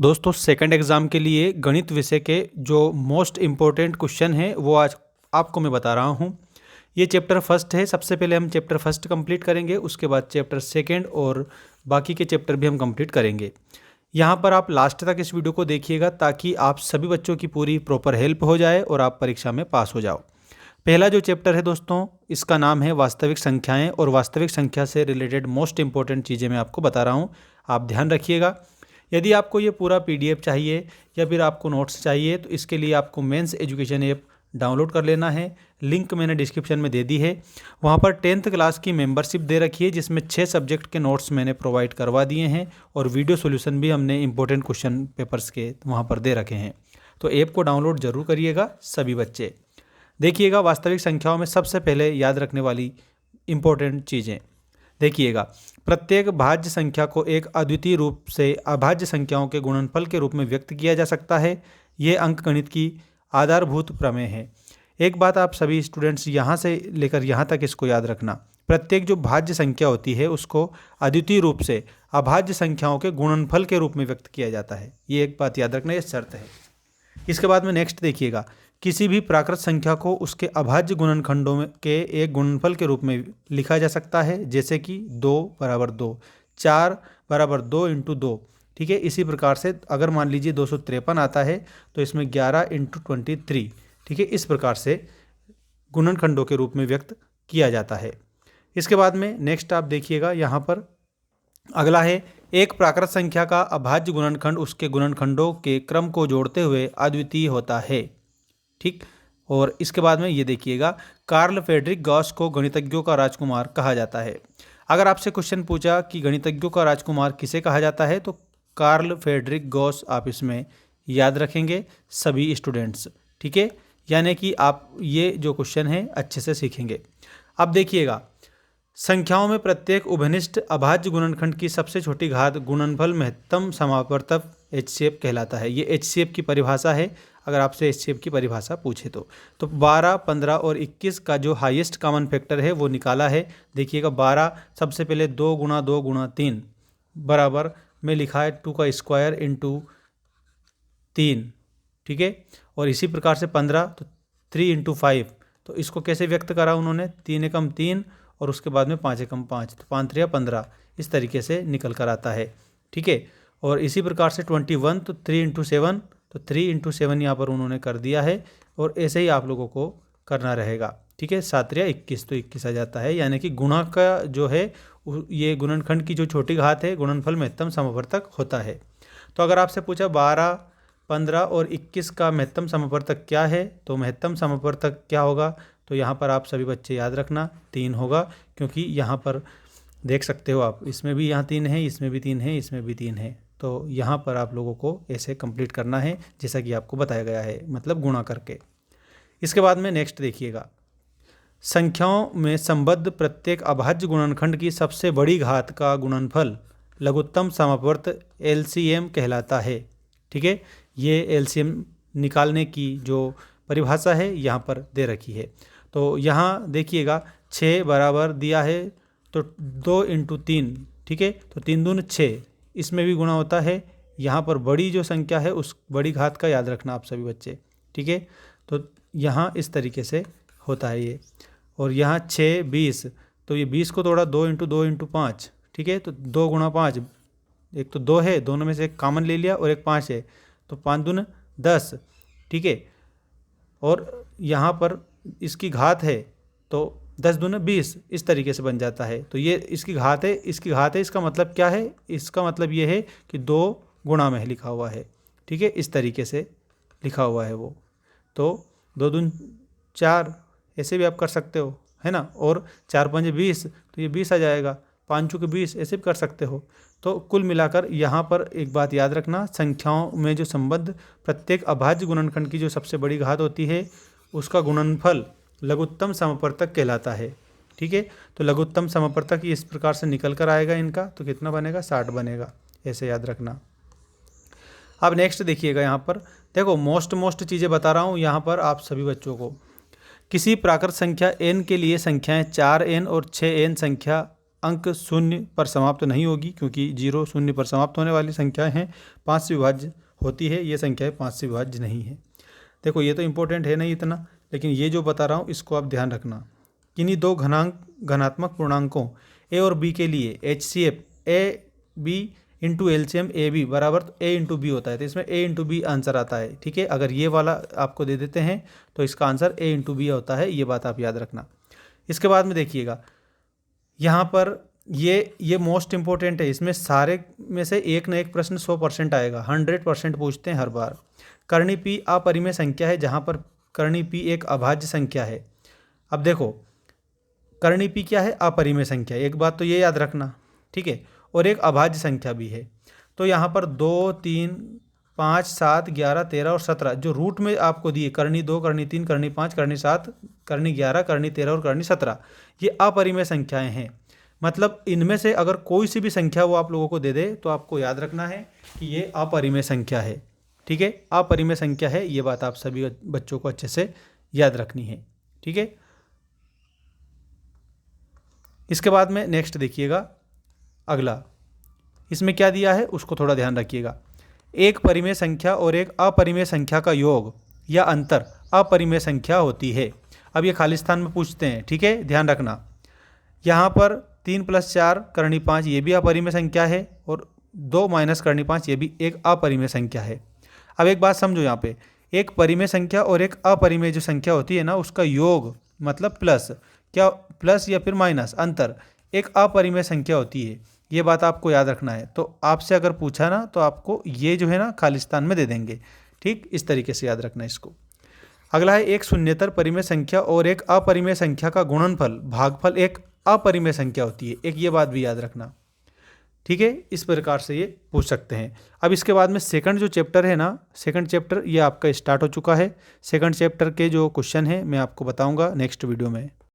दोस्तों second exam के लिए गणित विषय के जो मोस्ट इम्पोर्टेंट क्वेश्चन है वो आज आपको मैं बता रहा हूँ। ये चैप्टर फर्स्ट है। सबसे पहले हम चैप्टर फर्स्ट कंप्लीट करेंगे, उसके बाद चैप्टर सेकंड और बाकी के चैप्टर भी हम कंप्लीट करेंगे। यहाँ पर आप लास्ट तक इस वीडियो को देखिएगा ताकि आप सभी बच्चों की पूरी प्रॉपर हेल्प हो जाए और आप परीक्षा में पास हो जाओ। पहला जो चैप्टर है दोस्तों, इसका नाम है वास्तविक संख्याएँ, और वास्तविक संख्या से रिलेटेड मोस्ट इंपॉर्टेंट चीज़ें मैं आपको बता रहा हूँ, आप ध्यान रखिएगा। यदि आपको ये पूरा PDF चाहिए या फिर आपको नोट्स चाहिए तो इसके लिए आपको मेंस एजुकेशन ऐप डाउनलोड कर लेना है। लिंक मैंने डिस्क्रिप्शन में दे दी है। वहाँ पर 10th क्लास की मेंबरशिप दे रखी है जिसमें 6 सब्जेक्ट के नोट्स मैंने प्रोवाइड करवा दिए हैं और वीडियो सॉल्यूशन भी हमने इंपॉर्टेंट क्वेश्चन पेपर्स के वहाँ पर दे रखे हैं। तो ऐप को डाउनलोड जरूर करिएगा सभी बच्चे। देखिएगा वास्तविक संख्याओं में सबसे पहले याद रखने वाली इंपॉर्टेंट चीज़ें देखिएगा। प्रत्येक भाज्य संख्या को एक अद्वितीय रूप से अभाज्य संख्याओं के गुणनफल के रूप में व्यक्त किया जा सकता है। ये अंकगणित की आधारभूत प्रमेय है। एक बात आप सभी स्टूडेंट्स यहाँ से लेकर यहाँ तक इसको याद रखना, प्रत्येक जो भाज्य संख्या होती है उसको अद्वितीय रूप से अभाज्य संख्याओं के गुणनफल के रूप में व्यक्त किया जाता है। ये एक बात याद रखना, ये शर्त है। इसके बाद में नेक्स्ट देखिएगा, किसी भी प्राकृत संख्या को उसके अभाज्य गुणनखंडों में के एक गुणनफल के रूप में लिखा जा सकता है, जैसे कि 2 बराबर 2, 4 बराबर 2 इंटू 2। ठीक है, इसी प्रकार से अगर मान लीजिए 253 आता है तो इसमें 11 इंटू 23। ठीक है, इस प्रकार से गुणनखंडों के रूप में व्यक्त किया जाता है। इसके बाद में नेक्स्ट आप देखिएगा, यहाँ पर अगला है, एक प्राकृत संख्या का अभाज्य गुणनखंड उसके गुणनखंडों के क्रम को जोड़ते हुए अद्वितीय होता है। ठीक, और इसके बाद में ये देखिएगा, कार्ल फ्रेडरिक गॉस को गणितज्ञों का राजकुमार कहा जाता है। अगर आपसे क्वेश्चन पूछा कि गणितज्ञों का राजकुमार किसे कहा जाता है तो कार्ल फ्रेडरिक गॉस आप इसमें याद रखेंगे सभी स्टूडेंट्स। ठीक है, यानी कि आप ये जो क्वेश्चन है अच्छे से सीखेंगे। अब देखिएगा, संख्याओं में प्रत्येक उभयनिष्ठ अभाज्य गुणनखंड की सबसे छोटी घात गुणनफल महत्तम समावर्तक HCF कहलाता है। ये HCF की परिभाषा है, अगर आपसे HCF की परिभाषा पूछे तो 12, 15 और 21 का जो हाईएस्ट कॉमन फैक्टर है वो निकाला है। देखिएगा 12 सबसे पहले 2 गुणा 2 गुणा 3 बराबर में लिखा है 2 का स्क्वायर इंटू 3। ठीक है, और इसी प्रकार से 15 तो 3 इंटू 5। तो इसको कैसे व्यक्त करा उन्होंने, 3 एकम 3 और उसके बाद में 5 एकम 5, तो 5 3 15 इस तरीके से निकल कर आता है। ठीक है, और इसी प्रकार से 21 तो 3 इंटू 7, तो 3 इंटू 7 यहाँ पर उन्होंने कर दिया है और ऐसे ही आप लोगों को करना रहेगा। ठीक है, 7 या 21 तो 21 आ जाता है, यानी कि गुणा का जो है ये गुणनखंड की जो छोटी घात है गुणनफल महत्तम समवर्तक होता है। तो अगर आपसे पूछा 12, 15 और 21 का महत्तम समवर्तक क्या है, तो महत्तम समवर्तक क्या होगा, तो यहाँ पर आप सभी बच्चे याद रखना 3 होगा, क्योंकि यहाँ पर देख सकते हो आप, इसमें भी यहाँ 3 है, इसमें भी 3 है, इसमें भी 3 है। तो यहाँ पर आप लोगों को ऐसे कंप्लीट करना है जैसा कि आपको बताया गया है, मतलब गुणा करके। इसके बाद में नेक्स्ट देखिएगा, संख्याओं में संबद्ध प्रत्येक अभाज्य गुणनखंड की सबसे बड़ी घात का गुणनफल लघुत्तम समवर्त LCM कहलाता है। ठीक है, ये LCM निकालने की जो परिभाषा है यहाँ पर दे रखी है। तो यहाँ देखिएगा 6 बराबर दिया है तो 2 इंटू 3। ठीक है, तो 3 दूनी 6, इसमें भी गुणा होता है। यहाँ पर बड़ी जो संख्या है उस बड़ी घात का याद रखना आप सभी बच्चे। ठीक है, तो यहाँ इस तरीके से होता है ये, और यहाँ 6 20, तो ये 20 को तोड़ा 2 इंटू 2 इंटू 5। ठीक है, तो 2 गुणा 5, एक तो 2 है, दोनों में से एक कॉमन ले लिया और एक 5 है, तो 5 दून 10। ठीक है, और यहाँ पर इसकी घात है तो 10 दूना 20 इस तरीके से बन जाता है। तो ये इसकी घात है, इसकी घात है, इसका मतलब क्या है, इसका मतलब ये है कि 2 गुणा में लिखा हुआ है। ठीक है, इस तरीके से लिखा हुआ है वो, तो 2 दून 4 ऐसे भी आप कर सकते हो, है ना, और 4 5 20, तो ये 20 आ जाएगा, 5 चूके 20 ऐसे भी कर सकते हो। तो कुल मिलाकर यहाँ पर एक बात याद रखना, संख्याओं में जो संबद्ध प्रत्येक अभाज्य गुणनखंड की जो सबसे बड़ी घात होती है उसका गुणनफल लघुत्तम समवर्तक कहलाता है। ठीक है, तो लघुत्तम समवर्तक इस प्रकार से निकल कर आएगा इनका, तो कितना बनेगा, 60 बनेगा, ऐसे याद रखना। अब नेक्स्ट देखिएगा, यहाँ पर देखो मोस्ट चीज़ें बता रहा हूँ यहाँ पर आप सभी बच्चों को। किसी प्राकृत संख्या n के लिए संख्याएं 4n और 6n संख्या अंक शून्य पर समाप्त नहीं होगी, क्योंकि 0 शून्य पर समाप्त होने वाली संख्याएं हैं, 5 से विभाज्य होती है, ये संख्याएं 5 से विभाज्य नहीं है। देखो ये तो इम्पोर्टेंट है नहीं इतना, लेकिन ये जो बता रहा हूँ इसको आप ध्यान रखना। किन्हीं दो घनात्मक पूर्णांकों ए और बी के लिए HCF A B into LCM A B बराबर तो ए इंटू बी होता है, तो इसमें ए इंटू बी आंसर आता है। ठीक है, अगर ये वाला आपको दे देते हैं तो इसका आंसर ए इंटू बी होता है, ये बात आप याद रखना। इसके बाद में देखिएगा यहाँ पर ये मोस्ट इंपॉर्टेंट है, इसमें सारे में से एक ना एक प्रश्न 100% आएगा, 100% पूछते हैं हर बार। कर्णी पी अपरिमेय संख्या है, जहाँ पर कर्णी पी एक अभाज्य संख्या है। अब देखो कर्णी पी क्या है, अपरिमेय संख्या, एक बात तो ये याद रखना। ठीक है, और एक अभाज्य संख्या भी है। तो यहाँ पर 2, 3, 5, 7, 11, 13 और 17 जो रूट में आपको दिए, कर्णी 2, कर्णी 3, कर्णी 5, कर्णी 7, कर्णी 11, कर्णी 13 और कर्णी 17, ये अपरिमेय संख्याएं हैं। मतलब इनमें से अगर कोई सी भी संख्या वो आप लोगों को दे दे तो आपको याद रखना है कि ये अपरिमेय संख्या है। ठीक है, अपरिमेय संख्या है, ये बात आप सभी बच्चों को अच्छे से याद रखनी है। ठीक है, इसके बाद में नेक्स्ट देखिएगा अगला, इसमें क्या दिया है उसको थोड़ा ध्यान रखिएगा। एक परिमेय संख्या और एक अपरिमेय संख्या का योग या अंतर अपरिमेय संख्या होती है। अब ये खाली स्थान में पूछते हैं। ठीक है, ध्यान रखना, यहाँ पर 3 + 4 कर्णी 5 ये भी अपरिमेय संख्या है, और 2 - कर्णी 5 ये भी एक अपरिमेय संख्या है। अब एक बात समझो, यहाँ पे एक परिमेय संख्या और एक अपरिमेय जो संख्या होती है ना, उसका योग मतलब प्लस, क्या प्लस या फिर माइनस अंतर एक अपरिमेय संख्या होती है। ये बात आपको याद रखना है। तो आपसे अगर पूछा ना तो आपको ये जो है ना खालिस्तान में दे देंगे। ठीक, इस तरीके से याद रखना इसको। अगला है एक शून्येतर परिमेय संख्या और एक अपरिमेय संख्या का गुणनफल भागफल एक अपरिमेय संख्या होती है, एक ये बात भी याद रखना। ठीक है, इस प्रकार से ये पूछ सकते हैं। अब इसके बाद में सेकंड जो चैप्टर है ना, सेकंड चैप्टर ये आपका स्टार्ट हो चुका है। सेकंड चैप्टर के जो क्वेश्चन है मैं आपको बताऊंगा नेक्स्ट वीडियो में।